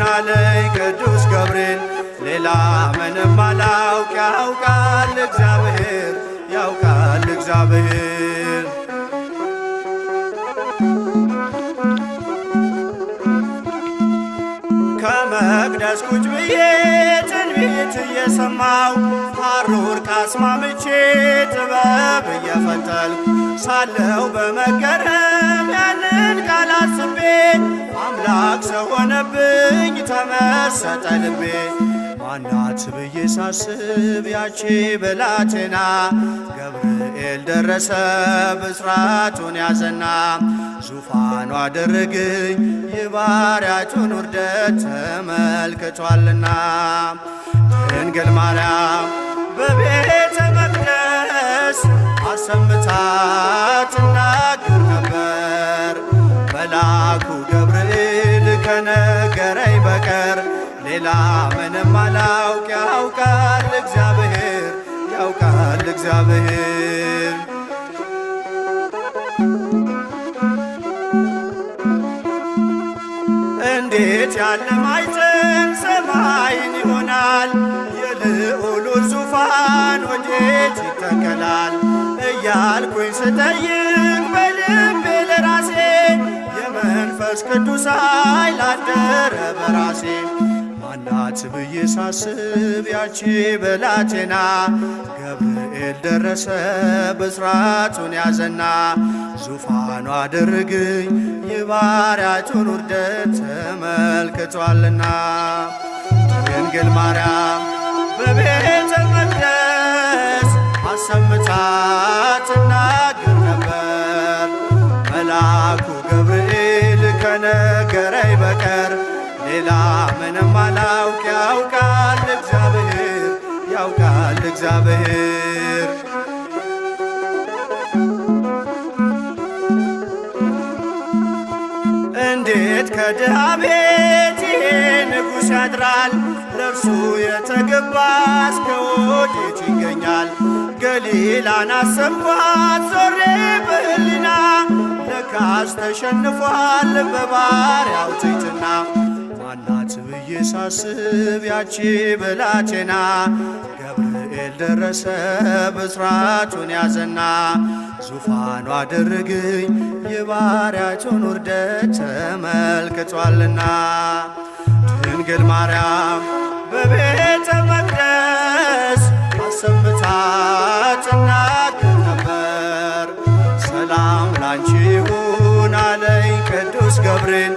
ይሁን አለኝ ቅዱስ ገብርኤል። ሌላ ምንም አላውቅ ያውቃል እግዚአብሔር ያውቃል እግዚአብሔር። ከመቅደስ ቁጭ ብዬ ትንቢት እየሰማው ሐሩር ካስማምቼ ጥበብ እየፈተልኩ ሳለው በመገረም ያንን ቃል አስቤ አምላክ ሰው ሆነብኝ ተመሰጠ ልቤ። ማናት ብዬ ሳስብ ያቺ ብላቴና ገብርኤል ደረሰ ብስራቱን ያዘና ዙፋኑ አደረገኝ የባሪያቱን ውርደት ተመልክቷልና። ድንግል ማርያም በቤተ መቅደስ አሰምታ ትናገር ነበር። መልአኩ ገብርኤል ከነገረኝ በቀር ሌላ ምንም አላውቅ ያውቃል እግዚአብሔር ያውቃል እግዚአብሔር። እንዴት ያለ ማዕዘን ሰማይን ይሆናል? የልዑሉን ዙፋን ወዴት ይተከላል? እያልኩኝ ስጠይቅ በልቤ ለራሴ የመንፈስ ቅዱስ ኃይል አደረ በራሴ። ማናት ብዬ ሳስብ ያቺ ብላቴና ገብርኤል ደረሰ ብስራቱን ያዘና ዙፋኑ አደረገኝ የባሪያቱን ውርደት ተመልክቷልና። ድንግል ማርያም በቤተ መቅደስ አሰምታ ትናገር ነበር። መልአኩ ገብርኤል ከነገረኝ በቀር ሌላ ምንም አላውቅ ያውቃል እግዚአብሔር ያውቃል እግዚአብሔር። እንዴት ከድሃ ቤት ይሄ ንጉሥ ያድራል? ለእርሱ የተገባ እስከ ወዴት ይገኛል? ገሊላን አሰብኳት ዞሬ በሕሊና ለካስ ተሸንፏል በባሪያው ትሕትና። ማናት ብዬ ሳስብ ያቺ ብላቴና ገብርኤል ደረሰ ብስራቱን ያዘና ዙፋኑ አደረገኝ የባሪያቱን ውርደት ተመልክቷልና። ድንግል ማርያም በቤተ መቅደስ አሰምታ ትናገር ነበር። ሰላም ላንቺ ይሁን አለኝ ቅዱስ ገብርኤል።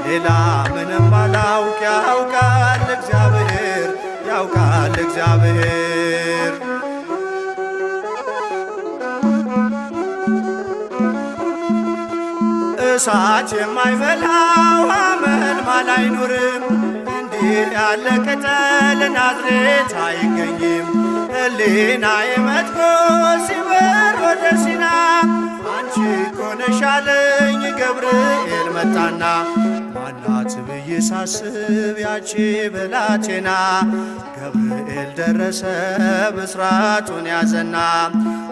ሌላ ምንም አላውቅ ያውቃል እግዚአብሔር ያውቃል እግዚአብሔር። እሳት የማይበላው ሐመልማል አይኖርም። እንዲህ ያለ ቅጠል ናዝሬት አይገኝም። ሕሊናዬ መጥቶ ሲበር ወደ ሲና አንቺ እኮ ነሽ አለኝ ገብርኤል መጣና። ማናት ብዬ ሳስብ ያቺ ብላቴና ገብርኤል ደረሰ ብስራቱን ያዘና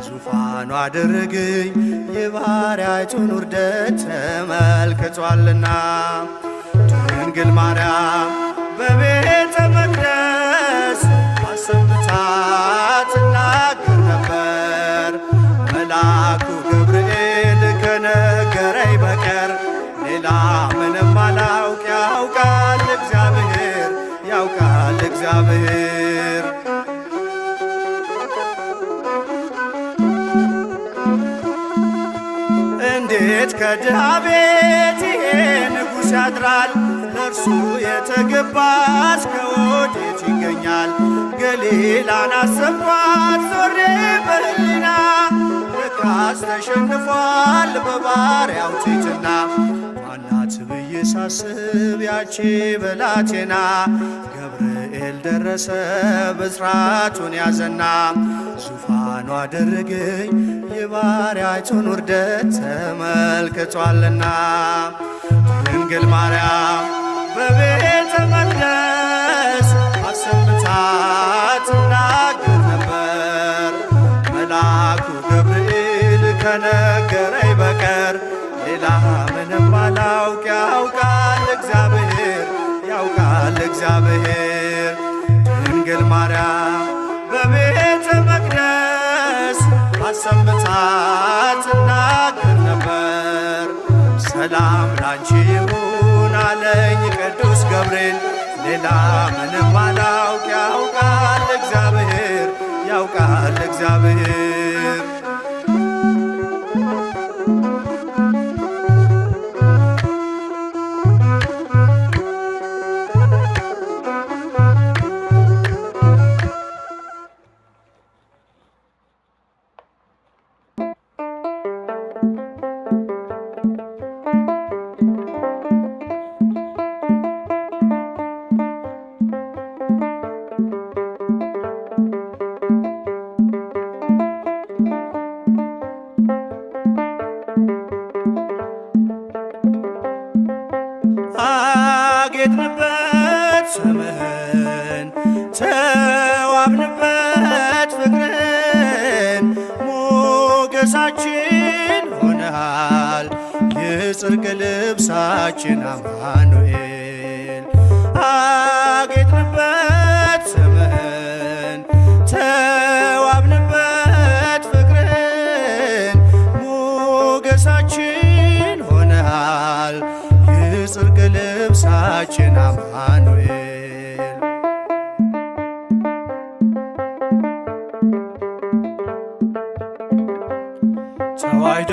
ዙፋኑ አደረገኝ የባሪያቱን ውርደት ተመልክቷልና። ድንግል ማርያም በቤተ መቅደስ አሰምታ ትናገር ነበር። መልአኩ ገብርኤል ከነገረኝ በቀር ሌላ ምንም አላውቅ ያውቃል እግዚአብሔር ያውቃል እግዚአብሔር። እንዴት ከድሃ ቤት ይሄ ንጉሥ ያድራል? ለእርሱ የተገባ እስከ ወዴት ይገኛል? ገሊላን አሰብኳት ዞሬ በሕሊና ለካስ ተሸንፏል በባሪያው ትሕትና። ማናት ብዬ ሳስብ ያቺ ብላቴና ገብርኤል ደረሰ ብስራቱን ያዘና ዙፋኑ አደረገኝ የባሪያቱን ውርደት ተመልክቷልና። ድንግል ማርያም በቤተ መቅደስ አሰምታ ትናገር ነበር። መልአኩ ገብርኤል ከነገረኝ በቀር ሌላ ምንም አላውቅ ያውቃል እግዚአብሔር ያውቃል ያውቃል እግዚአብሔር። ድንግል ማርያም በቤተ መቅደስ አሰምታ ትናገር ነበር። ሰላም ላንቺ ይሁን አለኝ ቅዱስ ገብርኤል። ሌላ ምንም አላውቅ ያውቃል እግዚአብሔር፣ ያውቃል እግዚአብሔር። አጌጥንበት ስምህን ተዋብንበት ፍቅርን ሞገሳችን ሆነሃል የጽድቅ ልብሳችን አማኑኤል። አጌጥንበት ስምህን ተዋብንበት ፍቅርን ሞገሳችን ሆነሃል የጽድቅ ልብሳችን አማኑኤል። ተዋሕዶ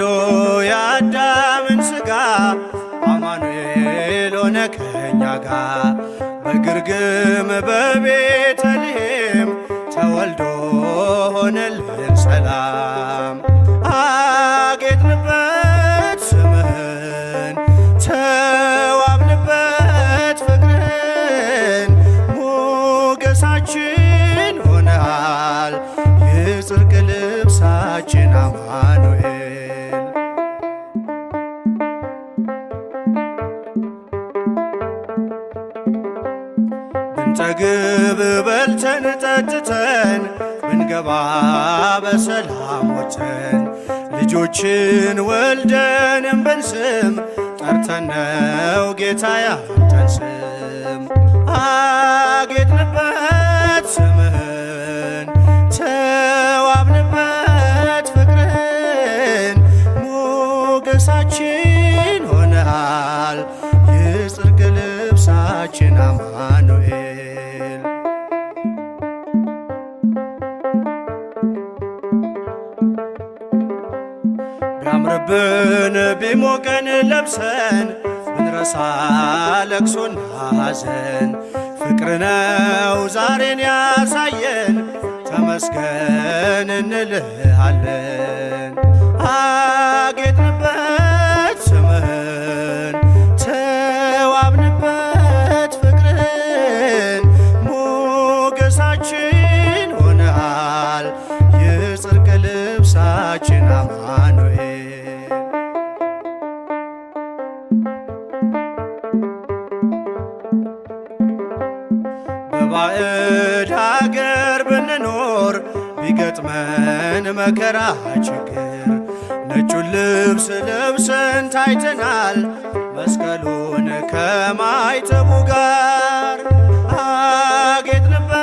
የአዳምን ሥጋ አማኑኤል ሆነ ከኛ ጋር። በግርግም በቤተልሔም ተወልዶ ሆነልን ሰላም። አጌጥንበት ስምህን ተዋብንበት ፍቅርን ሞገሳችን ሆነሃል የጽድቅ ልብሳችን አማኑኤል። ብንጠግብ በልተን ጠጥተን ብንገባ በሰላም ወጥተን ልጆችን ወልደንም ብንስም ጠርተነው ጌታ ያንተን ስም። አጌጥንበት ስምህን ተዋብንበት ፍቅርን ሞገሳችን ሆነሃል የጽድቅ ልብሳችን አማኑኤል። ቢያምርብን ቢሞቀን ለብሰን ብንረሳ ለቅሶና ሐዘን ፍቅር ነው ዛሬን ያሳየን ተመስገን እንልሃለን። አጌጥንበት ስምህን ተዋብንበት ፍቅርን ሞገሳችን ሆነሃል የጽድቅ ልብሳችን አማኑኤል። በባዕድ ሀገር ብንኖር ቢገጥመን መከራ ችግር ነጩን ልብስ ለብሰን ታይተናል መስቀሉን ከማይተቡ ጋር። አጌጥንበት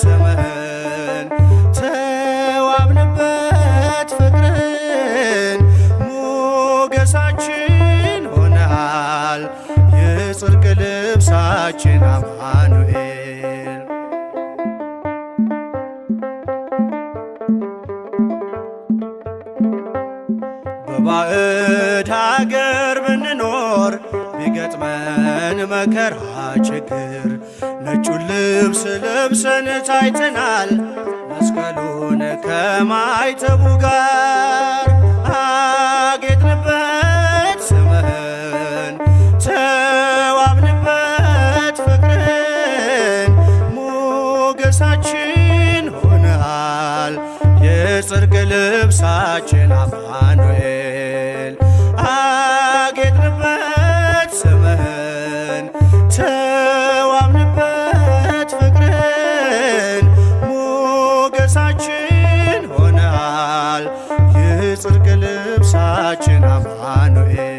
ስምህን ተዋብንበት ፍቅርን ሞገሳችን ሆነሃል የጽድቅ ልብሳችን አማኑኤል። በባዕድ ሀገር ብንኖር ቢገጥመን መከራ ችግር ነጩን ልብስ ለብሰን ታይተናል መስቀሉን ከማይተቡ ጋር። አጌጥንበት ስምህን ተዋብንበት ፍቅርን ሞገሳችን ሆነሃል የጽድቅ ልብሳችን አማኑኤል። አጌጥንበት ስምህን ተዋብንበት ፍቅርን ሞገሳችን ሆነሃል የጽድቅ ልብሳችን አማኑኤል።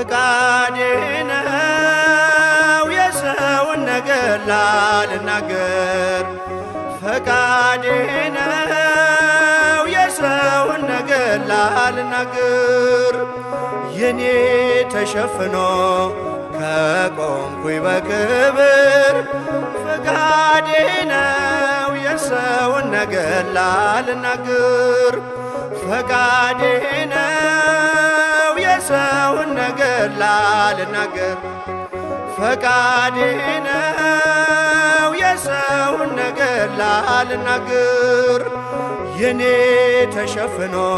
ፈቃዴ ነው የሰውን ነገር ላልናገር። ፈቃዴ ነው የሰውን ነገር ላልናገር። የኔ ተሸፍኖ ከቆምኩኝ በክብር ፈቃዴ ነው የሰውን ነገር ላልናገር። ፈቃዴ ነው የሰውን ነገር ላልናገር። ፈቃዴ ነው የሰውን ነገር ላልናገር። የኔ ተሸፍኖ